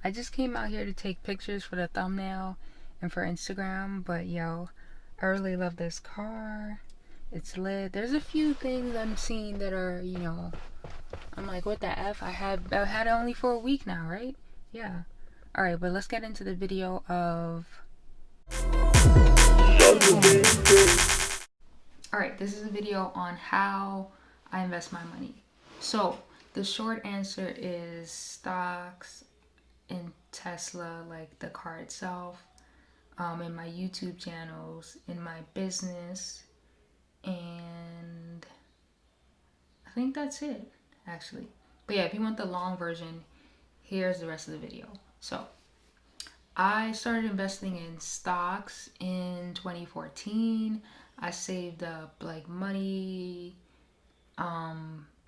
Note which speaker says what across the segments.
Speaker 1: I just came out here to take pictures for the thumbnail and for Instagram, but yo, I really love this car. It's lit. There's a few things I'm seeing that are, I'm like, what the F? I had it only for a week now, right? Yeah. Alright, but let's get into the video of Alright, this is a video on how I invest my money. So the short answer is stocks in Tesla, like the car itself, in my YouTube channels, in my business, and I think that's it, actually. But yeah, if you want the long version, here's the rest of the video. So I started investing in stocks in 2014. I saved up like money. I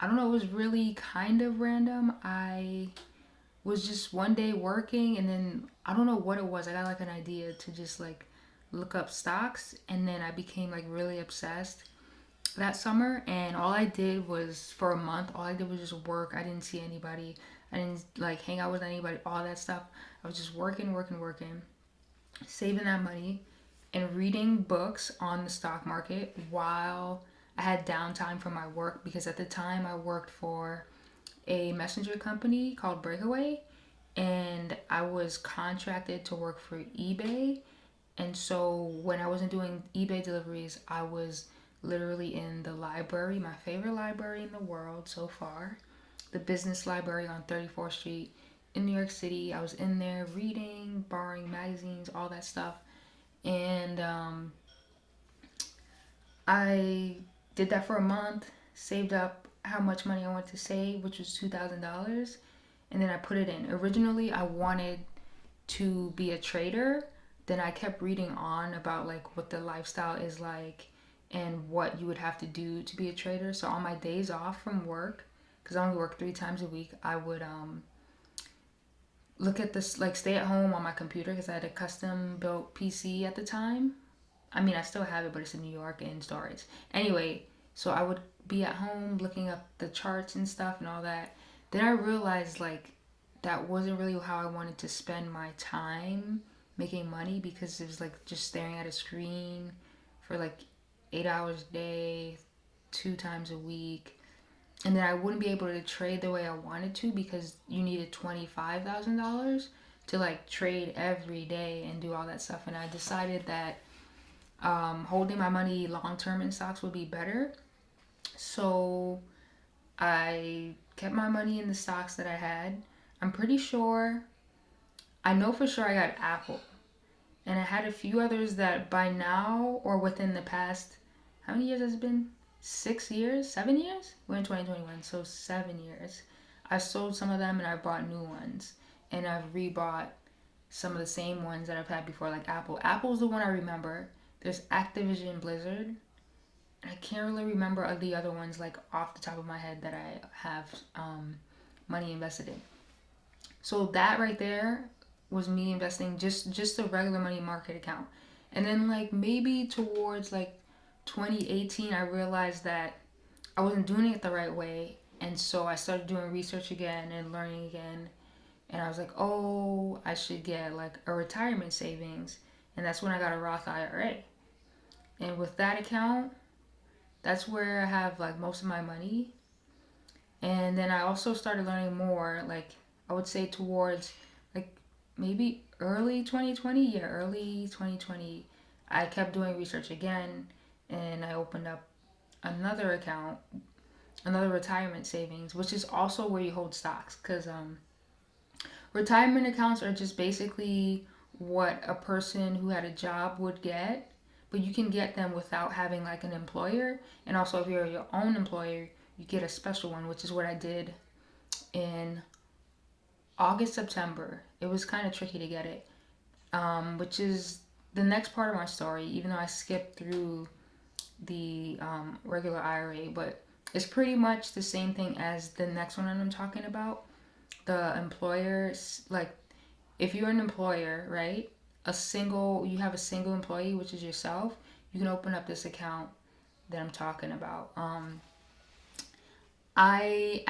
Speaker 1: don't know, it was really kind of random. I was just one day working, and then I don't know what it was. I got like an idea to just like look up stocks, and then I became like really obsessed that summer. And all I did was, for a month, all I did was just work. I didn't see anybody. I didn't like hang out with anybody, all that stuff. I was just working, saving that money and reading books on the stock market while I had downtime from my work, because at the time I worked for a messenger company called Breakaway, and I was contracted to work for eBay. And so when I wasn't doing eBay deliveries, I was literally in the library, my favorite library in the world so far, the business library on 34th Street in New York City. I was in there reading, borrowing magazines, all that stuff. And I did that for a month, saved up how much money I wanted to save, which was $2,000, and then I put it in. Originally, I wanted to be a trader. Then I kept reading on about like what the lifestyle is like and what you would have to do to be a trader. So on my days off from work, because I only work 3 times a week, I would look at this, like stay at home on my computer, because I had a custom built PC at the time. I mean, I still have it, but it's in New York and storage. Anyway, so I would be at home looking up the charts and stuff and all that. Then I realized like that wasn't really how I wanted to spend my time making money, because it was like just staring at a screen for like 8 hours a day, 2 times a week. And then I wouldn't be able to trade the way I wanted to, because you needed $25,000 to like trade every day and do all that stuff. And I decided that holding my money long term in stocks would be better. So I kept my money in the stocks that I had. I'm pretty sure, I know for sure I got Apple. And I had a few others that by now, or within the past, how many years has it been? 6 years? 7 years? We're in 2021, so 7 years. I sold some of them and I bought new ones. And I've rebought some of the same ones that I've had before, like Apple. Apple's the one I remember. There's Activision Blizzard. I can't really remember the other ones like off the top of my head that I have money invested in. So that right there was me investing just a regular money market account. And then like maybe towards like 2018, I realized that I wasn't doing it the right way. And so I started doing research again and learning again. And I was like, oh, I should get like a retirement savings. And that's when I got a Roth IRA. And with that account, that's where I have like most of my money. And then I also started learning more, like I would say towards like maybe early 2020. Yeah, early 2020. I kept doing research again, and I opened up another account, another retirement savings, which is also where you hold stocks. Because retirement accounts are just basically what a person who had a job would get, but you can get them without having like an employer. And also, if you're your own employer, you get a special one, which is what I did in August, September. It was kind of tricky to get it, which is the next part of my story, even though I skipped through the regular IRA, but it's pretty much the same thing as the next one that I'm talking about. The employers, like if you're an employer, right? You have a single employee, which is yourself, you can open up this account that I'm talking about. I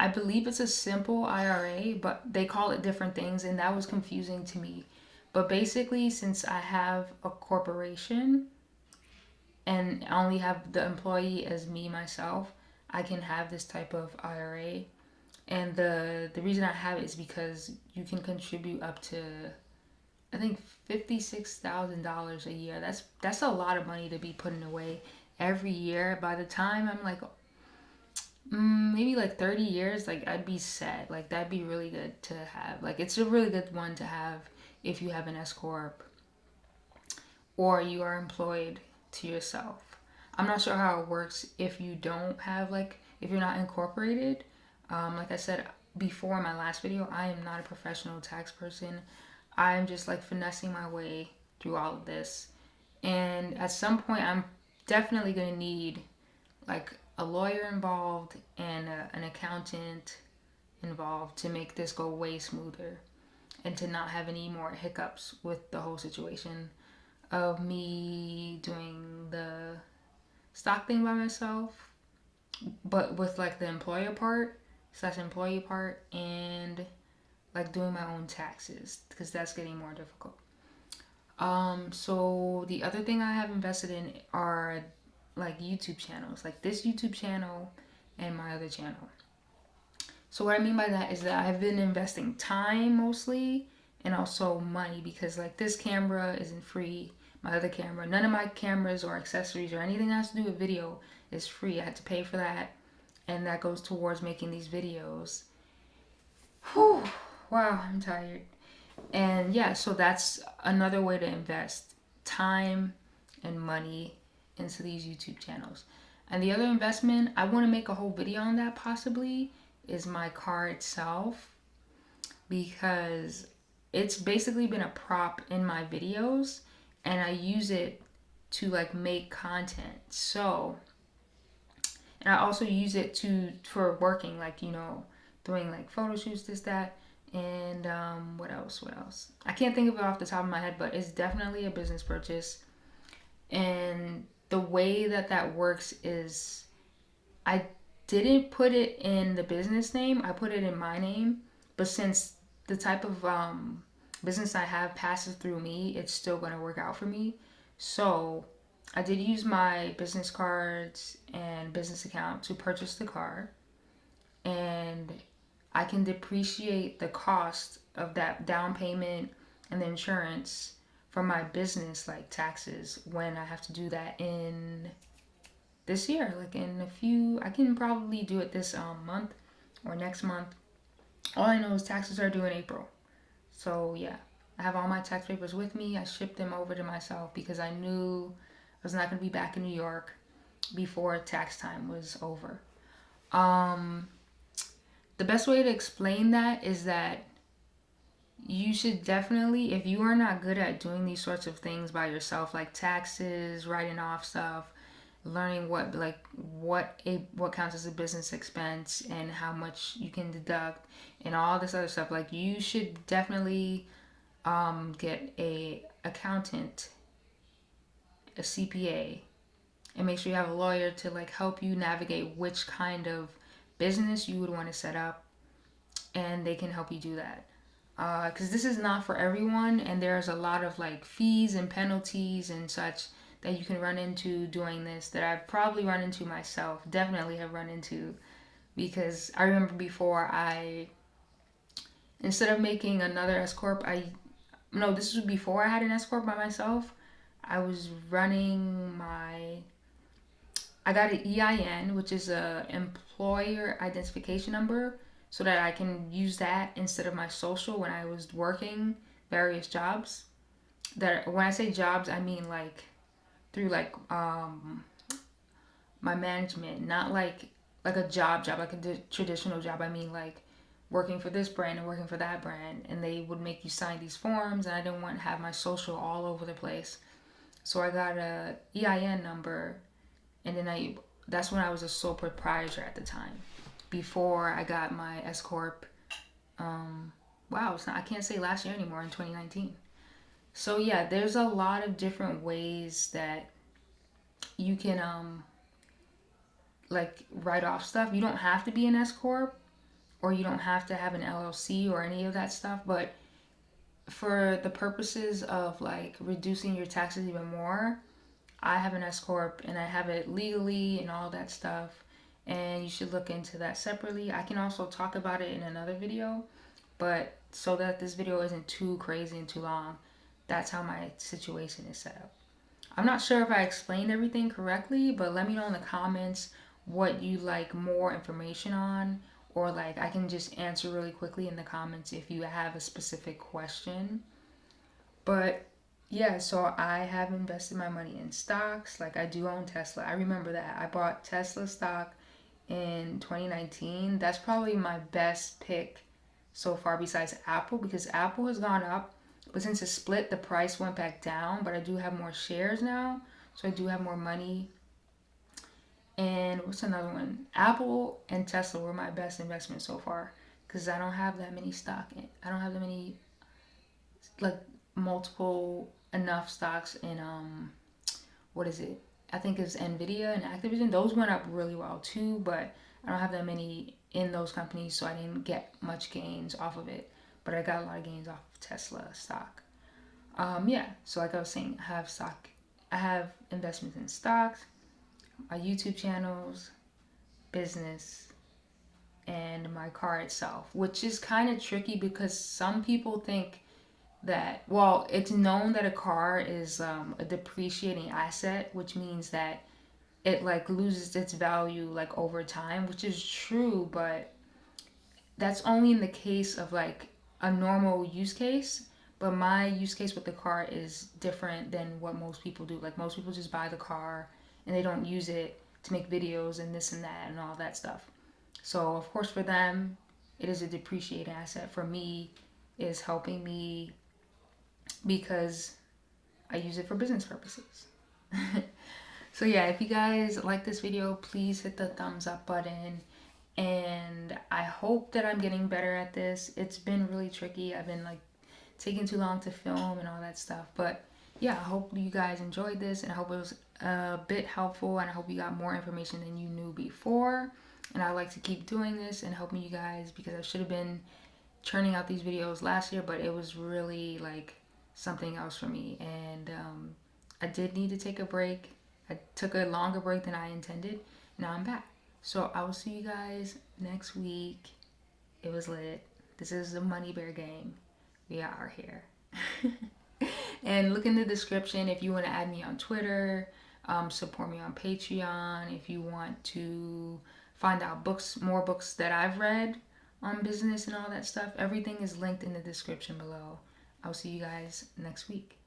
Speaker 1: I believe it's a simple IRA, but they call it different things, and that was confusing to me. But basically, since I have a corporation and I only have the employee as me myself, I can have this type of IRA. And the reason I have it is because you can contribute up to, I think, $56,000 a year. That's a lot of money to be putting away every year. By the time I'm like maybe like 30 years, like I'd be set. Like that'd be really good to have. Like it's a really good one to have if you have an S corp or you are employed to yourself. I'm not sure how it works if you don't have, like, if you're not incorporated. Like I said before in my last video, I am not a professional tax person. I'm just like finessing my way through all of this. And at some point, I'm definitely going to need like a lawyer involved and an accountant involved to make this go way smoother and to not have any more hiccups with the whole situation of me doing the stock thing by myself, but with like the employer part slash employee part and like doing my own taxes because that's getting more difficult. So the other thing I have invested in are like YouTube channels, like this YouTube channel and my other channel. So what I mean by that is that I've been investing time mostly and also money because like this camera isn't free. My other camera, none of my cameras or accessories or anything that has to do with video is free. I had to pay for that, and that goes towards making these videos. Whew, wow, I'm tired. And yeah, so that's another way to invest time and money into these YouTube channels. And the other investment, I want to make a whole video on that possibly, is my car itself because it's basically been a prop in my videos and I use it to like make content. So, and I also use it for working, like, doing like photo shoots, this, that, and what else? What else? I can't think of it off the top of my head, but it's definitely a business purchase. And the way that works is I didn't put it in the business name, I put it in my name. But since the type of business I have passes through me, it's still going to work out for me. So I did use my business cards and business account to purchase the car. And I can depreciate the cost of that down payment and the insurance from my business, like taxes, when I have to do that in this year. Like in a few, I can probably do it this month or next month. All I know is taxes are due in April. So yeah, I have all my tax papers with me. I shipped them over to myself because I knew I was not going to be back in New York before tax time was over. The best way to explain that is that you should definitely, if you are not good at doing these sorts of things by yourself, like taxes, writing off stuff, learning what counts as a business expense and how much you can deduct and all this other stuff, like you should definitely get a accountant, a CPA, and make sure you have a lawyer to like help you navigate which kind of business you would want to set up, and they can help you do that. Because this is not for everyone, and there's a lot of like fees and penalties and such that you can run into doing this that I've probably run into myself, definitely have run into, because I remember before instead of making another S Corp, this was before I had an S Corp by myself. I was running I got an EIN, which is a employer identification number, so that I can use that instead of my social when I was working various jobs. That when I say jobs, I mean like through like my management, not like a job, like a traditional job. I mean like working for this brand and working for that brand, and they would make you sign these forms, and I didn't want to have my social all over the place. So I got a EIN number, and then that's when I was a sole proprietor at the time, before I got my S Corp. I can't say last year anymore, in 2019. So yeah, there's a lot of different ways that you can like write off stuff. You don't have to be an S Corp. or you don't have to have an LLC or any of that stuff. But for the purposes of like reducing your taxes even more, I have an S corp and I have it legally and all that stuff. And you should look into that separately. I can also talk about it in another video, but so that this video isn't too crazy and too long, that's how my situation is set up. I'm not sure if I explained everything correctly, but let me know in the comments what you like more information on, or like I can just answer really quickly in the comments if you have a specific question. But yeah, so I have invested my money in stocks. Like I do own Tesla. I remember that. I bought Tesla stock in 2019. That's probably my best pick so far besides Apple, because Apple has gone up, but since it split, the price went back down. But I do have more shares now, so I do have more money. And what's another one? Apple and Tesla were my best investment so far because I don't have that many stock. I don't have that many like multiple enough stocks in what is it? I think it's Nvidia and Activision. Those went up really well too, but I don't have that many in those companies, so I didn't get much gains off of it. But I got a lot of gains off of Tesla stock. Yeah, so like I was saying, I have investments in stocks, my YouTube channels, business, and my car itself, which is kind of tricky because some people think that, well, it's known that a car is a depreciating asset, which means that it like loses its value like over time, which is true, but that's only in the case of like a normal use case. But my use case with the car is different than what most people do. Like most people just buy the car and they don't use it to make videos and this and that and all that stuff. So of course for them it is a depreciating asset. For me, it is helping me because I use it for business purposes. So yeah, if you guys like this video, please hit the thumbs up button. And I hope that I'm getting better at this. It's been really tricky. I've been like taking too long to film and all that stuff. But yeah, I hope you guys enjoyed this and I hope it was a bit helpful and I hope you got more information than you knew before. And I like to keep doing this and helping you guys because I should have been churning out these videos last year, but it was really like something else for me. And I did need to take a break. I took a longer break than I intended. Now I'm back. So I will see you guys next week. It was lit. This is the Moneybear gang. We are here. And look in the description if you want to add me on Twitter, support me on Patreon, if you want to find out more books that I've read on business and all that stuff. Everything is linked in the description below. I'll see you guys next week.